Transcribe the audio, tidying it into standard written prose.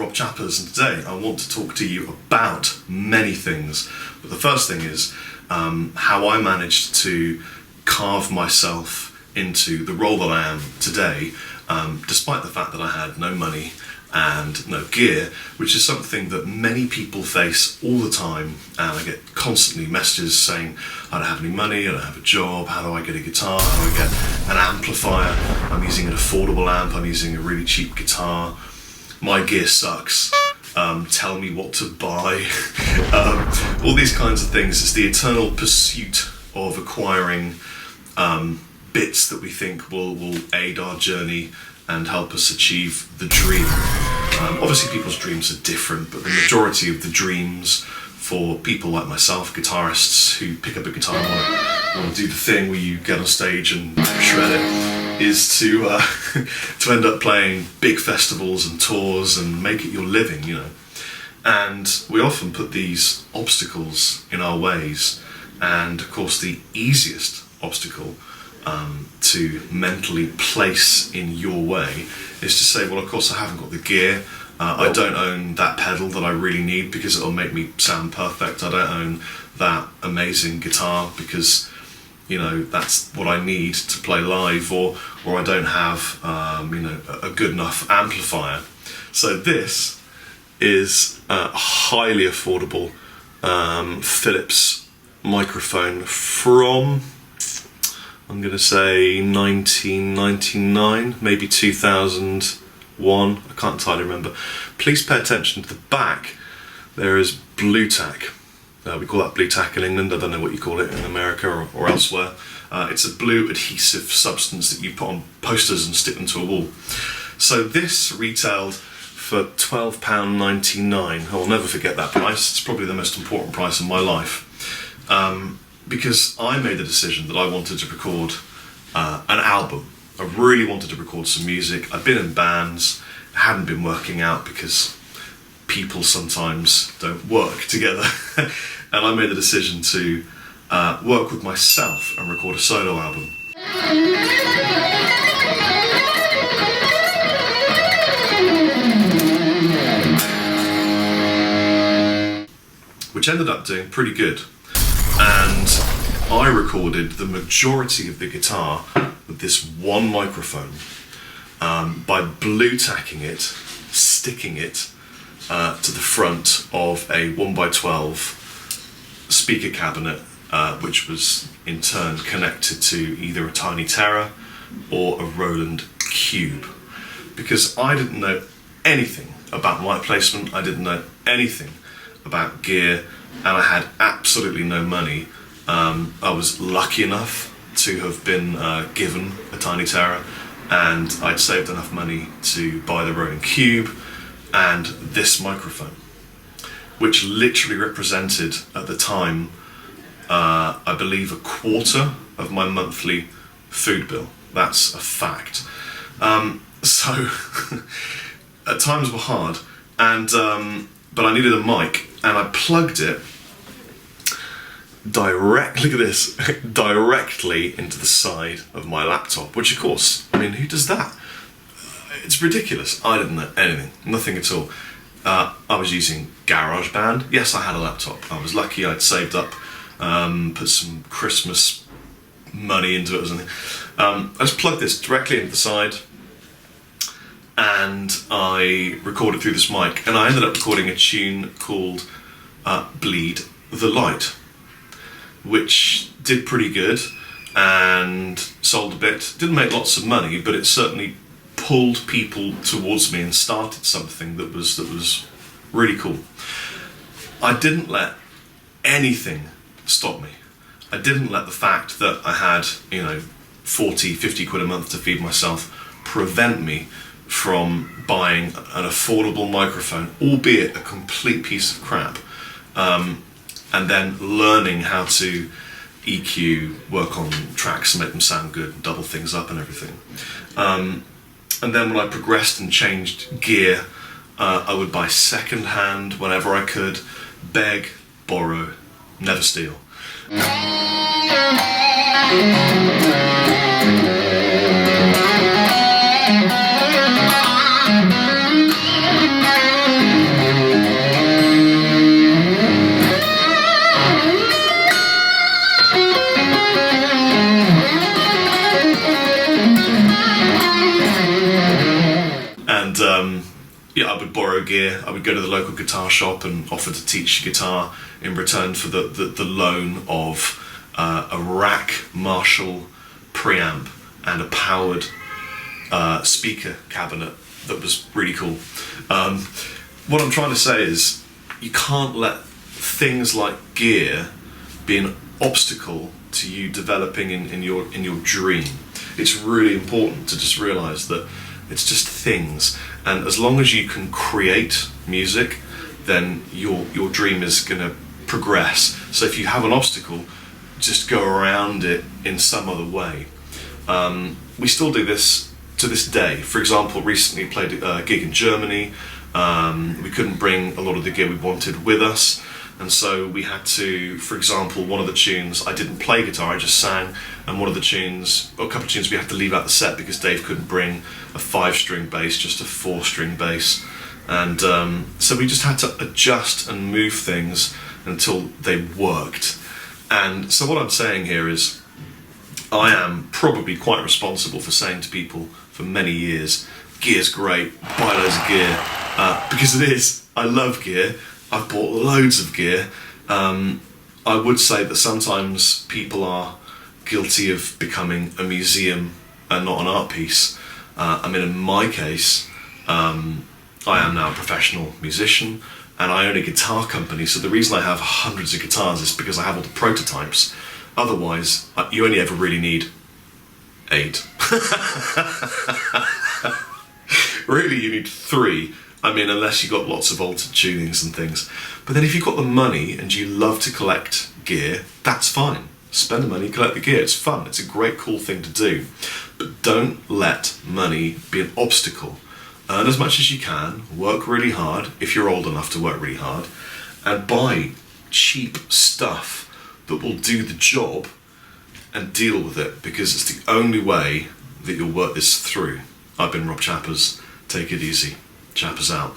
Rob Chappers, and today I want to talk to you about many things. But the first thing is how I managed to carve myself into the role that I am today, despite the fact that I had no money and no gear, which is something that many people face all the time. And I get constantly messages saying, I don't have any money, I don't have a job, how do I get a guitar, how do I get an amplifier, I'm using an affordable amp, I'm using a really cheap guitar, my gear sucks, tell me what to buy, all these kinds of things. It's the eternal pursuit of acquiring bits that we think will aid our journey and help us achieve the dream. Obviously people's dreams are different, but the majority of the dreams for people like myself, guitarists who pick up a guitar and want to do the thing where you get on stage and shred it, is to to end up playing big festivals and tours and make it your living, you know. And we often put these obstacles in our ways, and of course the easiest obstacle to mentally place in your way is to say, well, of course I haven't got the gear, I don't own that pedal that I really need because it'll make me sound perfect, I don't own that amazing guitar because, you know, that's what I need to play live, or I don't have you know, a good enough amplifier. So this is a highly affordable Philips microphone from, I'm going to say 1999, maybe 2001, I can't entirely remember. Please pay attention to the back. There is blue tack. We call that blue tack in England, I don't know what you call it in America or elsewhere. It's a blue adhesive substance that you put on posters and stick them to a wall. So this retailed for £12.99. I will never forget that price. It's probably the most important price in my life. Because I made the decision that I wanted to record an album. I really wanted to record some music. I'd been in bands, it hadn't been working out because people sometimes don't work together. And I made the decision to work with myself and record a solo album. Which ended up doing pretty good. And I recorded the majority of the guitar with this one microphone by blue tacking it, sticking it to the front of a 1x12 speaker cabinet, which was in turn connected to either a Tiny Terror or a Roland Cube. Because I didn't know anything about mic placement, I didn't know anything about gear, and I had absolutely no money. I was lucky enough to have been given a Tiny Terror, and I'd saved enough money to buy the Roland Cube and this microphone, which literally represented at the time, I believe, a quarter of my monthly food bill. That's a fact. So at times were hard, and but I needed a mic, and I plugged it directly, look at this, directly into the side of my laptop, which of course, I mean, who does that? It's ridiculous. I didn't know anything, nothing at all. I was using GarageBand. Yes, I had a laptop. I was lucky I'd saved up, put some Christmas money into it or something. I just plugged this directly into the side, and I recorded through this mic, and I ended up recording a tune called Bleed the Light, which did pretty good and sold a bit. Didn't make lots of money, but it certainly pulled people towards me and started something that was really cool. I didn't let anything stop me. I didn't let the fact that I had, you know, 40, 50 quid a month to feed myself prevent me from buying an affordable microphone, albeit a complete piece of crap, and then learning how to EQ, work on tracks and make them sound good, double things up and everything. And then when I progressed and changed gear, I would buy second hand whenever I could, beg, borrow, never steal. I would borrow gear. I would go to the local guitar shop and offer to teach guitar in return for the loan of a rack Marshall preamp and a powered speaker cabinet that was really cool. What I'm trying to say is you can't let things like gear be an obstacle to you developing in your dream. It's really important to just realise that it's just things, and as long as you can create music, then your dream is going to progress. So if you have an obstacle, just go around it in some other way. We still do this to this day. For example, recently played a gig in Germany. We couldn't bring a lot of the gear we wanted with us, and so we had to, for example, one of the tunes, I didn't play guitar, I just sang, and one of the tunes, or a couple of tunes, we had to leave out the set because Dave couldn't bring a 5-string bass, just a 4-string bass. And so we just had to adjust and move things until they worked. And so what I'm saying here is, I am probably quite responsible for saying to people for many years, gear's great, buy loads of gear, because it is. I love gear. I've bought loads of gear. I would say that sometimes people are guilty of becoming a museum and not an art piece. I mean, in my case, I am now a professional musician and I own a guitar company, so the reason I have hundreds of guitars is because I have all the prototypes. Otherwise, you only ever really need 8. Really, you need 3. I mean, unless you've got lots of altered tunings and things. But then if you've got the money and you love to collect gear, that's fine. Spend the money, collect the gear. It's fun. It's a great, cool thing to do. But don't let money be an obstacle. Earn as much as you can, work really hard, if you're old enough to work really hard, and buy cheap stuff that will do the job and deal with it, because it's the only way that you'll work this through. I've been Rob Chappers. Take it easy. Chappers out.